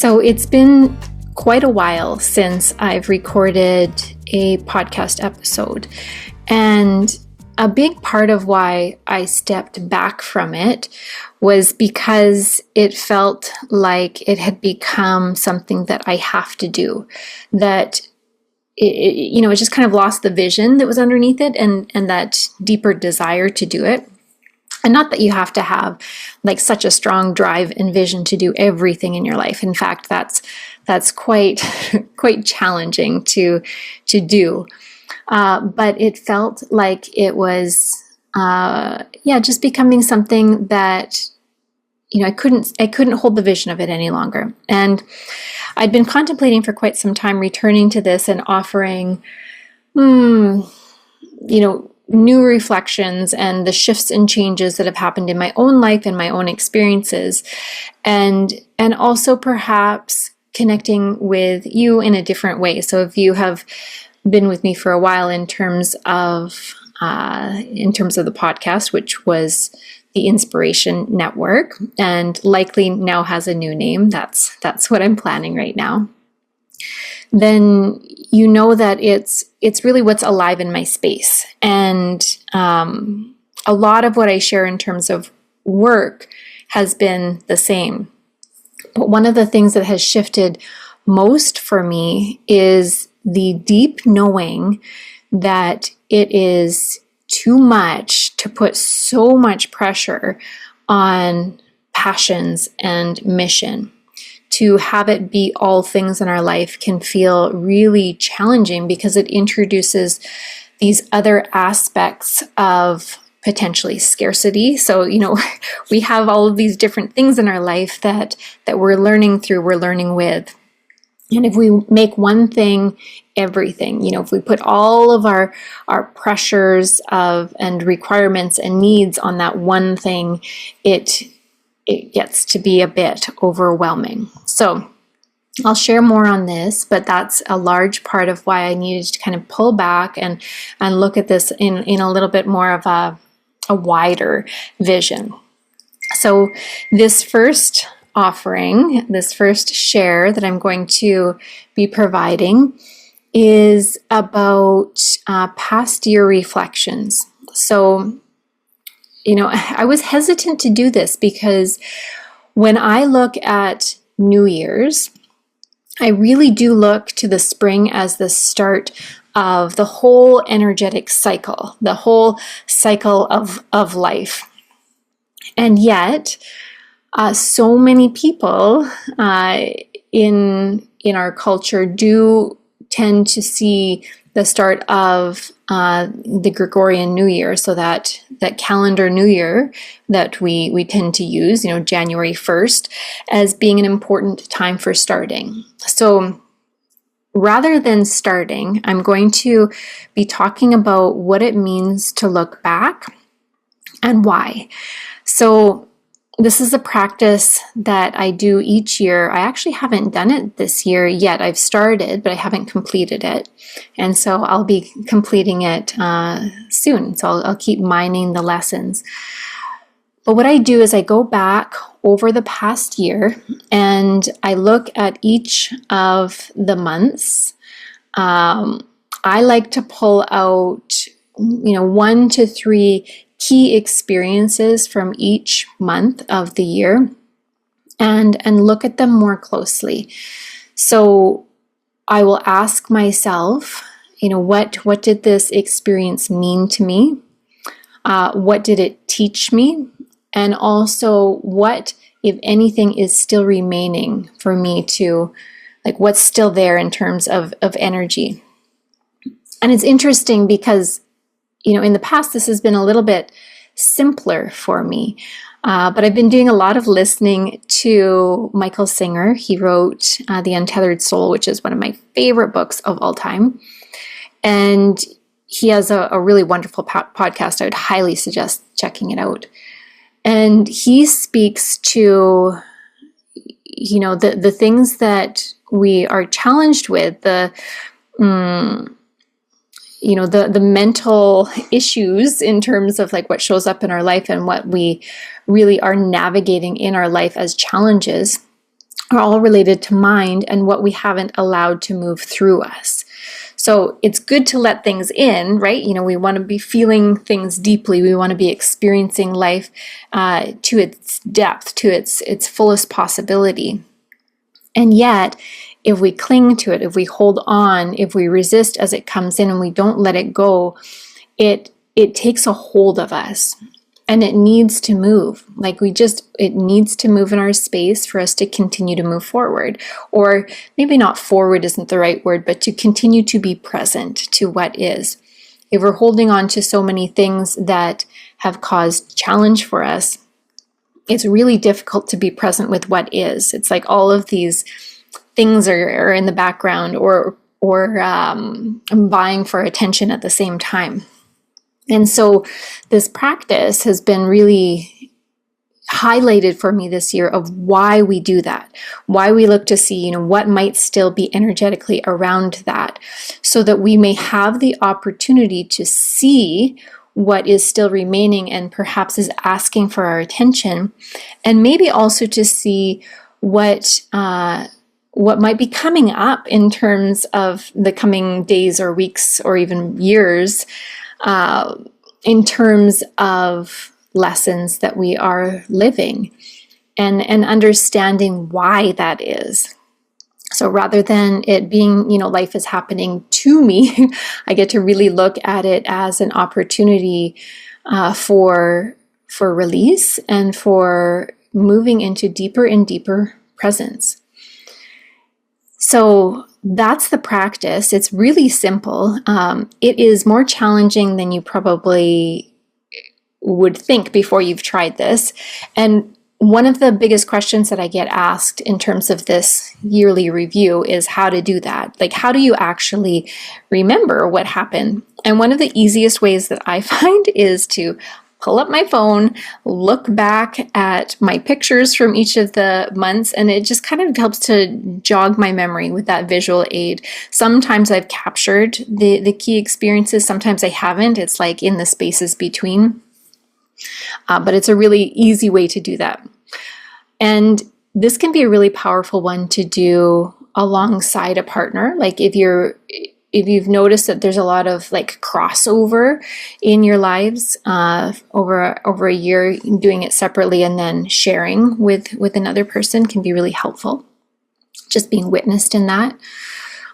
So it's been quite a while since I've recorded a podcast episode. And a big part of why I stepped back from it was because it felt like it had become something that I have to do, that it just kind of lost the vision that was underneath it and that deeper desire to do it. And not that you have to have like such a strong drive and vision to do everything in your life. In fact, that's quite challenging to do. But it felt like it was just becoming something that I couldn't hold the vision of it any longer. And I'd been contemplating for quite some time returning to this and offering new reflections and the shifts and changes that have happened in my own life and my own experiences, and also perhaps connecting with you in a different way. So if you have been with me for a while in terms of the podcast, which was the Inspiration Network, and likely now has a new name, that's what I'm planning right now, then you know that it's really what's alive in my space. And a lot of what I share in terms of work has been the same. But one of the things that has shifted most for me is the deep knowing that it is too much to put so much pressure on passions and mission. To have it be all things in our life can feel really challenging because it introduces these other aspects of potentially scarcity. So, we have all of these different things in our life that we're learning through, we're learning with. And if we make one thing everything, if we put all of our pressures and requirements and needs on that one thing, it gets to be a bit overwhelming. So I'll share more on this, but that's a large part of why I needed to kind of pull back and look at this in a little bit more of a wider vision. So this first offering, this first share that I'm going to be providing is about past year reflections. So I was hesitant to do this because when I look at New Year's, I really do look to the spring as the start of the whole energetic cycle, the whole cycle of life. And yet, so many people in our culture do tend to see the start of the Gregorian New Year, so that calendar New Year that we tend to use, January 1st, as being an important time for starting. So rather than starting, I'm going to be talking about what it means to look back and why. So this is a practice that I do each year. I actually haven't done it this year yet. I've started, but I haven't completed it. And so I'll be completing it soon. So I'll keep mining the lessons. But what I do is I go back over the past year and I look at each of the months. I like to pull out, 1 to 3 key experiences from each month of the year and look at them more closely. So I will ask myself, what did this experience mean to me? What did it teach me? And also what, if anything, is still remaining for me to, what's still there in terms of energy. And it's interesting because in the past, this has been a little bit simpler for me, but I've been doing a lot of listening to Michael Singer. He wrote The Untethered Soul, which is one of my favorite books of all time. And he has a really wonderful podcast. I would highly suggest checking it out. And he speaks to, the things that we are challenged with, the mental issues in terms of what shows up in our life and what we really are navigating in our life as challenges. are all related to mind and what we haven't allowed to move through us. So it's good to let things in, right? We want to be feeling things deeply. We want to be experiencing life to its depth, to its fullest possibility. And yet, if we cling to it, if we hold on, if we resist as it comes in and we don't let it go, it takes a hold of us. And it needs to move. It needs to move in our space for us to continue to move forward. Or maybe not forward isn't the right word, but to continue to be present to what is. If we're holding on to so many things that have caused challenge for us, it's really difficult to be present with what is. It's like all of these things are in the background or vying for attention at the same time. And so this practice has been really highlighted for me this year of why we do that, why we look to see, what might still be energetically around that, so that we may have the opportunity to see what is still remaining and perhaps is asking for our attention, and maybe also to see what might be coming up in terms of the coming days or weeks or even years, in terms of lessons that we are living and understanding why that is. So rather than it being, life is happening to me, I get to really look at it as an opportunity for release and for moving into deeper and deeper presence. So that's the practice. It's really simple. It is more challenging than you probably would think before you've tried this. And one of the biggest questions that I get asked in terms of this yearly review is how to do that. Like, how do you actually remember what happened? And one of the easiest ways that I find is to pull up my phone, look back at my pictures from each of the months, and it just kind of helps to jog my memory with that visual aid. Sometimes I've captured the key experiences, sometimes I haven't. It's like in the spaces between. But it's a really easy way to do that. And this can be a really powerful one to do alongside a partner. Like if you've noticed that there's a lot of like crossover in your lives over a year, doing it separately and then sharing with another person can be really helpful. Just being witnessed in that.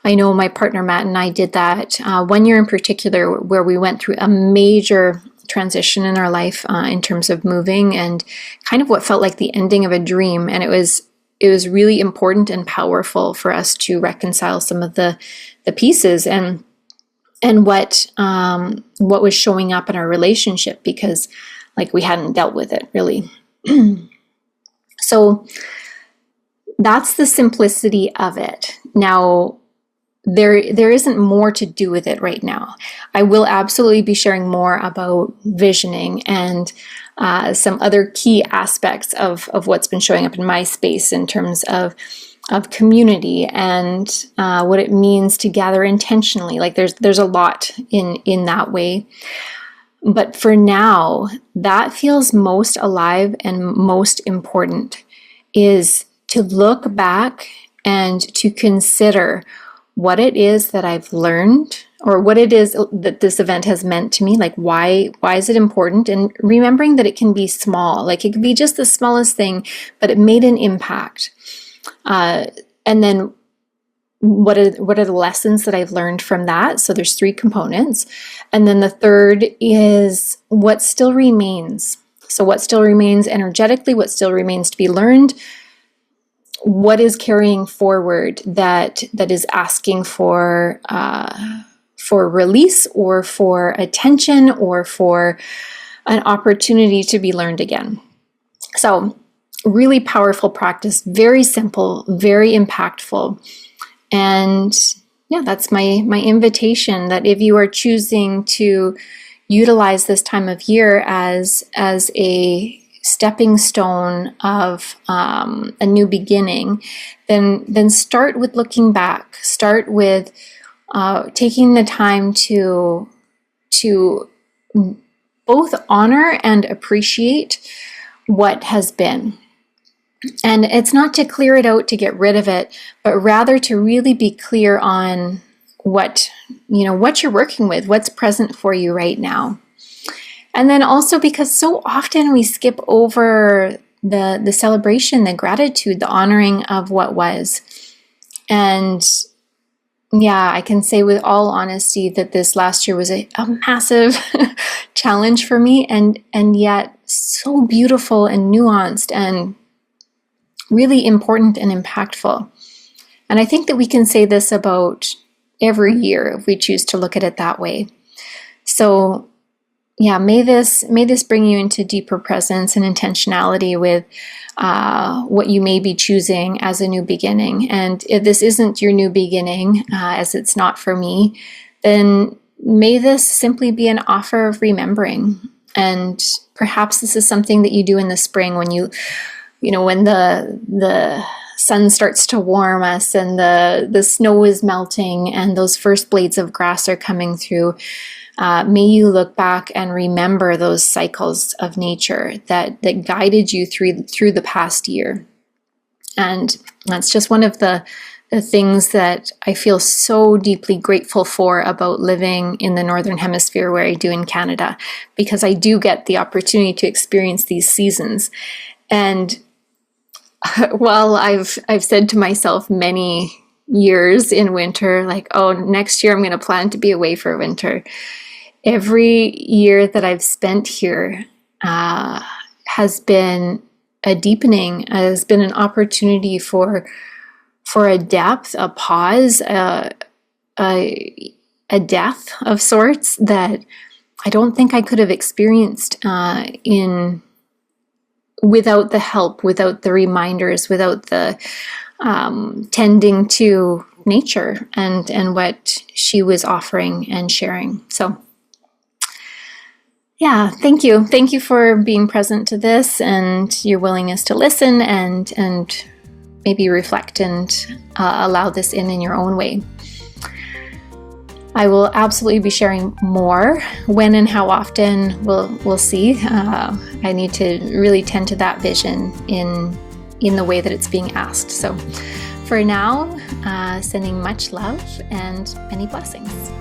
I know my partner Matt and I did that 1 year in particular, where we went through a major transition in our life in terms of moving and kind of what felt like the ending of a dream. And it was really important and powerful for us to reconcile some of the pieces and what was showing up in our relationship, because like we hadn't dealt with it really. So that's the simplicity of it. Now, there isn't more to do with it right now. I will absolutely be sharing more about visioning and some other key aspects of what's been showing up in my space in terms of community and what it means to gather intentionally. Like there's a lot in that way. But for now, that feels most alive and most important, is to look back and to consider what it is that I've learned, or what it is that this event has meant to me. Like why is it important? And remembering that it can be small, like it can be just the smallest thing, but it made an impact. And then what are the lessons that I've learned from that? So there's 3 components. And then the third is what still remains. So what still remains energetically, what still remains to be learned, what is carrying forward that is asking for release or for attention or for an opportunity to be learned again. So really powerful practice, very simple, very impactful. And yeah, that's my invitation, that if you are choosing to utilize this time of year as a stepping stone of a new beginning, then start with looking back. Start with taking the time to both honor and appreciate what has been. And it's not to clear it out to get rid of it, but rather to really be clear on what you're working with, what's present for you right now. And then also because so often we skip over the celebration, the gratitude, the honoring of what was. And yeah, I can say with all honesty that this last year was a massive challenge for me, and yet so beautiful and nuanced and really important and impactful. And I think that we can say this about every year if we choose to look at it that way. So yeah, may this bring you into deeper presence and intentionality with what you may be choosing as a new beginning. And if this isn't your new beginning, as it's not for me, then may this simply be an offer of remembering. And perhaps this is something that you do in the spring when when the sun starts to warm us and the snow is melting and those first blades of grass are coming through. May you look back and remember those cycles of nature that guided you through the past year. And that's just one of the things that I feel so deeply grateful for about living in the Northern Hemisphere where I do in Canada, because I do get the opportunity to experience these seasons. And while I've said to myself many years in winter, like, oh, next year I'm going to plan to be away for winter. Every year that I've spent here has been a deepening, has been an opportunity for a depth, a pause, a depth of sorts that I don't think I could have experienced without the help, without the reminders, without the tending to nature and what she was offering and sharing. So yeah, thank you. Thank you for being present to this and your willingness to listen and maybe reflect and allow this in your own way. I will absolutely be sharing more. When and how often, we'll see. I need to really tend to that vision in the way that it's being asked. So for now, sending much love and many blessings.